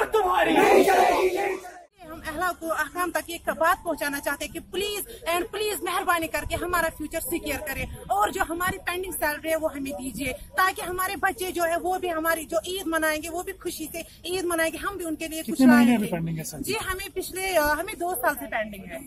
हुकूमत तुम्हारी नहीं चलेगी। हम अहकाम तक ये बात पहुंचाना चाहते हैं कि प्लीज मेहरबानी करके हमारा फ्यूचर सिक्योर करें और जो हमारी पेंडिंग सैलरी है वो हमें दीजिए, ताकि हमारे बच्चे जो है वो भी हमारी जो ईद मनाएंगे वो भी खुशी से ईद मनाएंगे, हम भी उनके लिए खुश रहेंगे। जी हमें 2 साल से पेंडिंग है।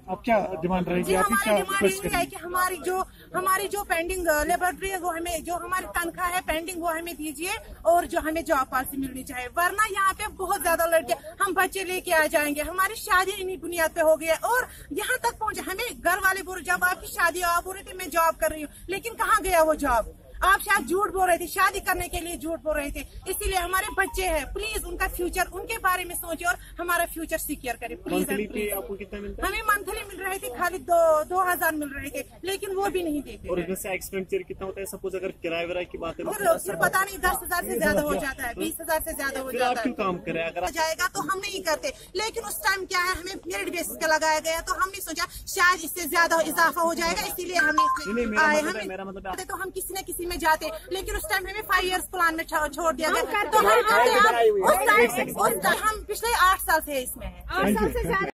अब क्या डिमांड रहेगी? हमारी डिमांड ये है कि हमारी जो पेंडिंग लेबोरेटरी है वो हमें, जो हमारी तनख्वाह है पेंडिंग वो हमें दीजिए और जो हमें जॉब पॉलिसी मिलनी चाहिए, वरना यहाँ पे बहुत ज्यादा लड़के हम बच्चे लेके आ जाएंगे, हमारी शादी इन्हीं बुनियाद पे हो गई है। और यहाँ तक पहुंचे हमें घर वाले बोल, जब आपकी शादी आप बोल रहे थे मैं जॉब कर रही हूँ, लेकिन कहाँ गया वो जॉब? आप शायद झूठ बोल रहे थे, शादी करने के लिए झूठ बोल रहे थे। इसीलिए हमारे बच्चे हैं, प्लीज उनका फ्यूचर, उनके बारे में सोचिए और हमारा फ्यूचर सिक्योर करें प्लीज। आपको कितना मिलता है? हमें मंथली मिल रहे थे खाली 2,000 मिल रहे थे, लेकिन वो भी नहीं देते। और इसमें से एक्सपेंडिचर कितना होता है? सपोज अगर किराए वराए की बात है फिर पता नहीं 10,000 से ज्यादा हो जाता है, 20,000 से ज्यादा हो जाता है। काम करें अगर जाएगा तो हम नहीं करते, लेकिन उस टाइम क्या है हमें मेरिट बेसिस पे लगाया गया, तो हमने सोचा शायद इससे ज्यादा इजाफा हो जाएगा, इसीलिए हमें आए। हमें तो हम किसी न किसी में जाते, लेकिन उस टाइम हमें 5 इयर्स प्लान में छोड़ दिया गया। तो हम पिछले 8 साल से इसमें है। 8 साल से ज्यादा